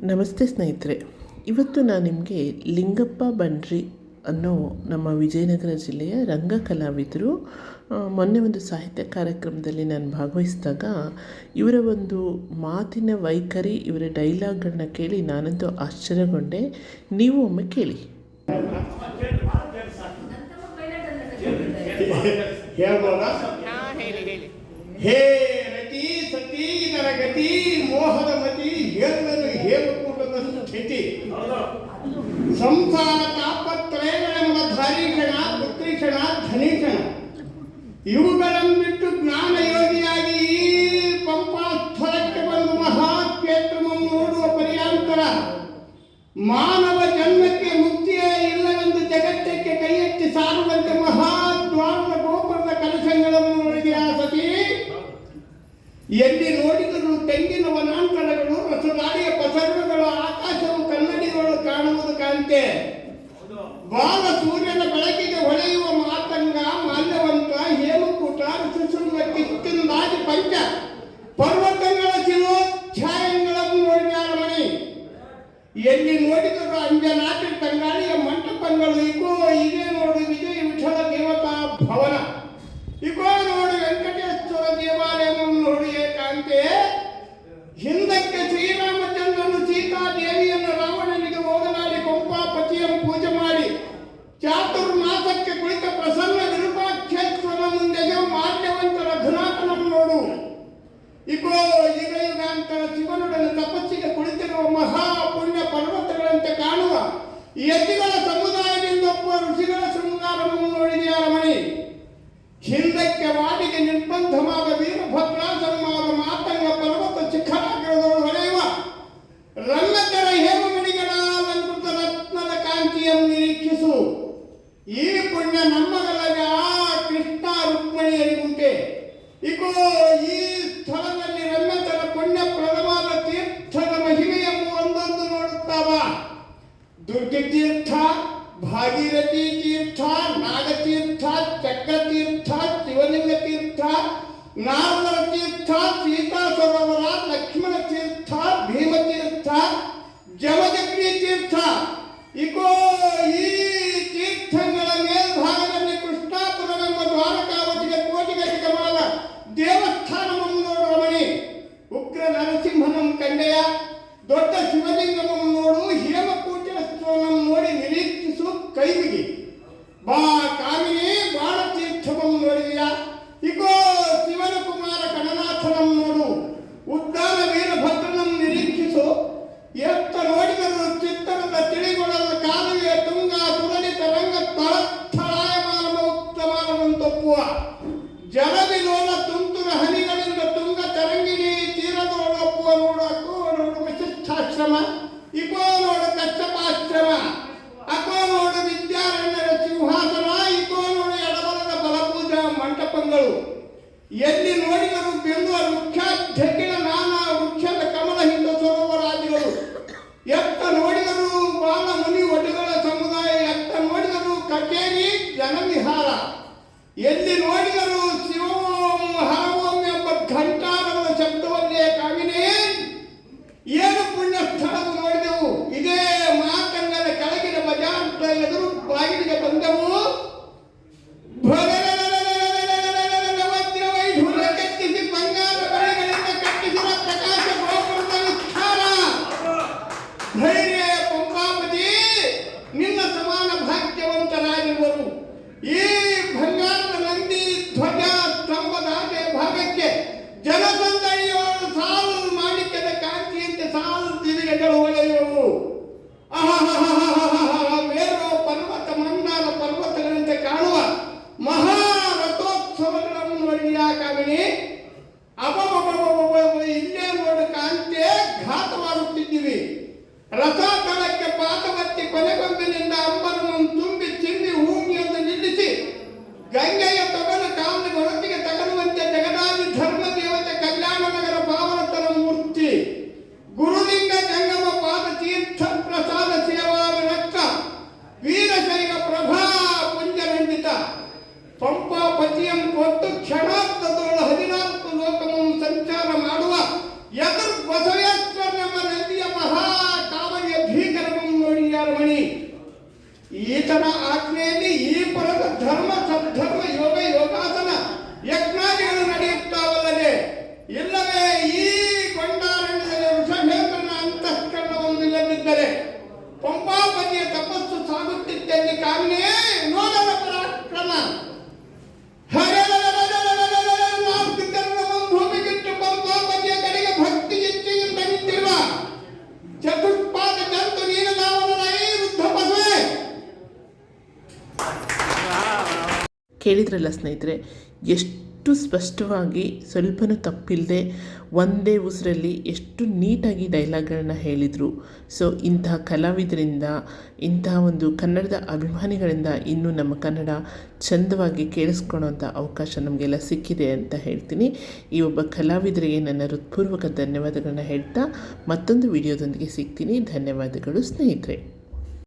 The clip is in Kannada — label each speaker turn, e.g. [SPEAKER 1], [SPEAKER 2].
[SPEAKER 1] ನಮಸ್ತೆ ಸ್ನೇಹಿತರೆ, ಇವತ್ತು ನಾನು ನಿಮಗೆ ಲಿಂಗಪ್ಪ ಬಂಡ್ರಿ ಅನ್ನೋ ನಮ್ಮ ವಿಜಯನಗರ ಜಿಲ್ಲೆಯ ರಂಗ ಕಲಾವಿದರು ಮೊನ್ನೆ ಒಂದು ಸಾಹಿತ್ಯ ಕಾರ್ಯಕ್ರಮದಲ್ಲಿ ನಾನು ಭಾಗವಹಿಸಿದಾಗ ಇವರ ಒಂದು ಮಾತಿನ ವೈಖರಿ, ಇವರ ಡೈಲಾಗ್ಗಳನ್ನ ಕೇಳಿ ನಾನಂತೂ ಆಶ್ಚರ್ಯಗೊಂಡೆ. ನೀವು ಒಮ್ಮೆ ಕೇಳಿ.
[SPEAKER 2] ಹೇ ರತಿ ಸತಿ ನರಗತಿ ಮೋಹದ ಮತಿ ಹೇಳುವುದು ಹೇಳುಕೂಡದ ಸ್ಥಿತಿ ಸಂಸಾರ ತಾಪತ್ರಯಗಳೆಂಬ ಧಾರೀಕ್ಷಣ ಪುತ್ರೀಕ್ಷಣ ಧನೀಕ್ಷಣ ಇವುಗಳನ್ನು ಬಿಟ್ಟು ಜ್ಞಾನ ಯೋಗಿಯಾಗಿ ಈ ಪಂಪಾ ಸ್ಥಳಕ್ಕೆ ಬಂದು ಮಹಾಕ್ಷೇತ್ರವನ್ನು ನೋಡುವ ಪರ್ಯಾಂತರ ಮಾನವ ಜನ್ಮಕ್ಕೆ ಮುಕ್ತಿಯೇ ಇಲ್ಲವೆಂದು ಜಗತ್ತಕ್ಕೆ ಕೈ ಎತ್ತಿ ಸಾರುವಂತೆ ಮಹಾದ್ವಾರದ ಗೋಪುರದ ಕಲಶಗಳನ್ನು ನೋಡಿದ ಸತಿ ಎಲ್ಲಿ ನೋಡಿದರೂ ತೆಂಗಿನ ವನಾಂತರಗಳು, ರಸದಾರಿಯ ಪಸರುಗಳು, ಆಕಾಶವು ಕನ್ನಡಿಗಳು ಕಾಣುವುದು ಕಾಂತೆ. ಬಾಲ ಸೂರ್ಯನ ಬೆಳಕಿಗೆ ಹೊಳೆಯುವ ಮಾತಂಗ, ಮಾಲ್ಯವಂತ, ಹೇಮಕೂಟ, ಋಷಿಶೃಂಗ, ಕಿಷ್ಕಿಂದಾದಿ ಪಂಚ ಪರ್ವತಗಳ ಶಿಲೋಚ್ಛಾಯಗಳನ್ನು ನೋಡಿದ ಮಣಿ. ಎಲ್ಲಿ ನೋಡಿದರೂ ಅಂಜನಾಟಿ ತಂಗಾಳಿಯ ಮಂಟಪಗಳು, ಇಗೋ ಇದೇ ನೋಡು ವಿಜಯ ವಿಠಲ ದೇವತಾ ಭವನ, ಇಗೋ ನೋಡು ವೆಂಕಟೇಶ್ವರ ದೇವಾಲಯವನ್ನು ನೋಡಿ ಏಕಾಂತೆ. ಹಿಂದಕ್ಕೆ ಶ್ರೀರಾಮಚಂದ್ರನು ಸೀತಾದೇವಿಯನ್ನು ರಾವಣನಿಗೆ ಹೋಗಲಾಡಿ ಪಂಪಾಪತಿಯನ್ನು ಪೂಜೆ ಮಾಡಿ ಚಾತುರ್ಮಾಸಕ್ಕೆ ಕುಳಿತ ಪ್ರಸನ್ನ ವಿರೂಪಾಕ್ಷೇಶ್ವರ ಮುಂದೆಗೆ ಮಾಲ್ಯವಂತ ರಘುನಾಥನನ್ನು ನೋಡು. ಇಗೋ ಯುಗಾಂತರ ಶಿವನೊಡನೆ ತಪಸ್ಸಿಗೆ ಕುಳಿತಿರುವ ಮಹಾಪುಣ್ಯ ಪರ್ವತಗಳಂತೆ ಕಾಣುವ ಯತಿಗಳ ಸಮುದಾಯದಿಂದ ಒಬ್ಬ ಋಷಿಗಳ ಶೃಂಗಾರವನ್ನು ನೋಡಿದೆಯ ರಮಣಿ. ಹಿಂದಕ್ಕೆ ವಾಡಿಗೆ ನಿರ್ಬಂಧವಾದ ವೀರಭದ್ರಾಸನವಾದ ಮಾತಂಗ ಪರ್ವತ ಶಿಖರಗಳು ಹೊಳೆಯುವ ರಂಗಕರ ಹೇಮಮಣಿಗಳ ಅಲಂಕೃತ ರತ್ನದ ಕಾಂತಿಯನ್ನು ನಿರೀಕ್ಷಿಸು. ಈ ಪುಣ್ಯ ನಮ್ಮಗಳಲ್ಲಿ ಆ ಕೃಷ್ಣ ರುಕ್ಮಿಣಿಯರಿಗುಂಟೆ. ಇಗೋ ಈ ಸ್ಥಳದಲ್ಲಿ ರಂಗಕರ ಪುಣ್ಯಪ್ರದವಾದ ತೀರ್ಥದ ಮಹಿಮೆಯನ್ನು ಒಂದೊಂದು ನೋಡುತ್ತಾವ. ದುರ್ಗಿ ತೀರ್ಥ, ಭಾಗೀರಥಿ ತೀರ್ಥ, ನಾಗತೀರ್ಥ, ಚಕ್ರತೀರ್ಥ, ಶಿವಲಿಂಗ ತೀರ್ಥ, ನಾರದರ ತೀರ್ಥ, ಸೀತಾ ಸರೋವರ, ಲಕ್ಷ್ಮಣ ತೀರ್ಥ, ಭೀಮತೀರ್ಥ, ಜಮದಗ್ನಿ ತೀರ್ಥ. ಇಗೋ ಈ ತೀರ್ಥಗಳ ಮೇಲ್ಭಾಗದಲ್ಲಿ ಕೃಷ್ಣಾಪುರವೆಂಬ ದ್ವಾರಕಾವತಿಗೆ ಕೋಟಿಗಟ್ಟಮಾದ ದೇವಸ್ಥಾನವನ್ನು ನೋಡು ರಮಣಿ. ಉಗ್ರ ನರಸಿಂಹನನ್ನು ಕಂಡೆಯ, ದೊಡ್ಡ ಶಿವಲಿಂಗವನ್ನು ನೋಡು, ಹೇಮಕೂಟೇಶ್ವರನನ್ನು ನೋಡಿ ನಿರೀಕ್ಷಿಸು ಕೈವಿಗೆ. ಬಾ ಕಾಮಿನಿ, ಬಾಳ ತೀರ್ಥವನ್ನು ನೋಡಿದೆಯ. ಇಗೋ ಶಿವನ ಕುಮಾರ ಗಣನಾಥನನ್ನು ನೋಡು, ಉದ್ದಾನ ವೀರಭದ್ರನನ್ನು ನಿರೀಕ್ಷಿಸು. ಎತ್ತ ನೋಡಿದರೂ ಚಿತ್ತರದ ತಿಳಿಗೊಳ್ಳದ ಕಾಲುವೆಯ ತುಂಗ ಸುರಳಿತ ರಂಗ ತಳಸ್ಥಳಾಯಮಾನ ಉಕ್ತಮಾನವಂತೊಪ್ಪುವ ಜಲವಿಲೋಲ ತುಂತುರ ಹನಿಗಳಿಂದ ತುಂಗ ತರಂಗಿಣಿ ತೀರದೊಳೊಪ್ಪುವ ನೋಡು. ಅಕ್ಕೋ ನೋಡು ವಶಿಷ್ಠಾಶ್ರಮ, ಇಗೋ ನೋಡು ಕಶ್ಯಪಾಶ್ರಮ, ಅಕ್ಕೋ ನೋಡು ವಿದ್ಯಾರಣ್ಯರ ಸಿಂಹಾಸನ, ಇಗೋ ನೋಡು ಎಡಬಲದ ಬಲಪೂಜಾ ಮಂಟಪಗಳು. ಎಲ್ಲಿ ನೋಡಿದರೂ ಬಿಂದುವ ವೃಕ್ಷಾಧ್ಯಕ್ಷಿಣ ನಾನಾ ವೃಕ್ಷದ ಕಮಲ ಹಿಂದ ಸರೋವರಾದಿಗಳು. ಎತ್ತ ನೋಡಿದರೂ ಬಾಲ ಮುನಿ ಒಟಗಳ ಸಮುದಾಯ, ಎತ್ತ ನೋಡಿದರೂ ಕಚೇರಿ ಜನವಿಹಾರ, ಎಲ್ಲಿ ನೋಡಿದರೂ ಶಿವೋಂ ಹರವೋಂ ಎಂಬ ಘಂಟಾರವದ ಶಬ್ದವನ್ನೇ ಕಾಮಿನೇ. ಏನು ಪುಣ್ಯ ಸ್ಥಳವು ನೋಡಿದೆವು. ಇದೇ ಮಾತಂಗದ ಕೆಳಗಿನ ಬಜಾರ್ದ ಎದುರು ಬಾಗಿಲಿಗೆ ಬಂದೆವು. ವಜ್ರವೈಢೂರ್ಯ ಕಟ್ಟಿಸಿ ಬಂಗಾರ ಬಳೆಗಳಿಂದ ಕಟ್ಟಿಸಿದ ಪ್ರಕಾಶ ಗೋಪುರದ ವಿಸ್ತಾರ. ಧೈರ್ಯ ಪಂಪಾಪತಿ, ನಿನ್ನ ಸಮಾನ ಭಾಗ್ಯವಂತರಾಗಿರುವರು. ಈ ಬಂಗಾರದ ನಂದಿ ಧ್ವಜ ಸ್ತಂಭದಾಟೆ ಭಾಗಕ್ಕೆ ಜನಸಂದಣಿಯವರು ಸಾಲು ಮಾಣಿಕ್ಯದ ಕಾಂತಿಯಂತೆ ಸಾಲು ದಿವಿಗೆಗಳು ಹೊಳೆಯುವವು. ಮೇರು ಪರ್ವತ ಮಂದಾರ ಪರ್ವತಗಳಂತೆ ಕಾಣುವ ಮಹಾರಥೋತ್ಸವಗಳನ್ನು ನೋಡಿದ ಕಾಮಿನಿ. ಇಲ್ಲೇ ನೋಡು ಕಾಂತೆ ಘಾತವಾಗುತ್ತಿದ್ದೀವಿ. ರಥಾತಳಕ್ಕೆ ಪಾತವತ್ತಿ ಕೊನೆಗೊಂಬಿನಿಂದ ಅಂಬರನ್ನು ತುಂಬಿ ಚಿಮ್ಮಿ ಹೂಮಿಯನ್ನು ನಿಲ್ಲಿಸಿ
[SPEAKER 1] ಕೇಳಿದ್ರಲ್ಲ ಸ್ನೇಹಿತರೆ, ಎಷ್ಟು ಸ್ಪಷ್ಟವಾಗಿ ಸ್ವಲ್ಪನೂ ತಪ್ಪಿಲ್ಲದೆ ಒಂದೇ ಉಸಿರಲ್ಲಿ ಎಷ್ಟು ನೀಟಾಗಿ ಡೈಲಾಗ್ಗಳನ್ನ ಹೇಳಿದರು. ಸೊ ಇಂತಹ ಕಲಾವಿದರಿಂದ, ಇಂತಹ ಒಂದು ಕನ್ನಡದ ಅಭಿಮಾನಿಗಳಿಂದ ಇನ್ನೂ ನಮ್ಮ ಕನ್ನಡ ಚಂದವಾಗಿ ಕೇಳಿಸ್ಕೊಳ್ಳೋಂಥ ಅವಕಾಶ ನಮಗೆಲ್ಲ ಸಿಕ್ಕಿದೆ ಅಂತ ಹೇಳ್ತೀನಿ. ಈ ಒಬ್ಬ ಕಲಾವಿದರಿಗೆ ನನ್ನ ಹೃತ್ಪೂರ್ವಕ ಧನ್ಯವಾದಗಳನ್ನ ಹೇಳ್ತಾ ಮತ್ತೊಂದು ವಿಡಿಯೋದೊಂದಿಗೆ ಸಿಗ್ತೀನಿ. ಧನ್ಯವಾದಗಳು ಸ್ನೇಹಿತರೆ.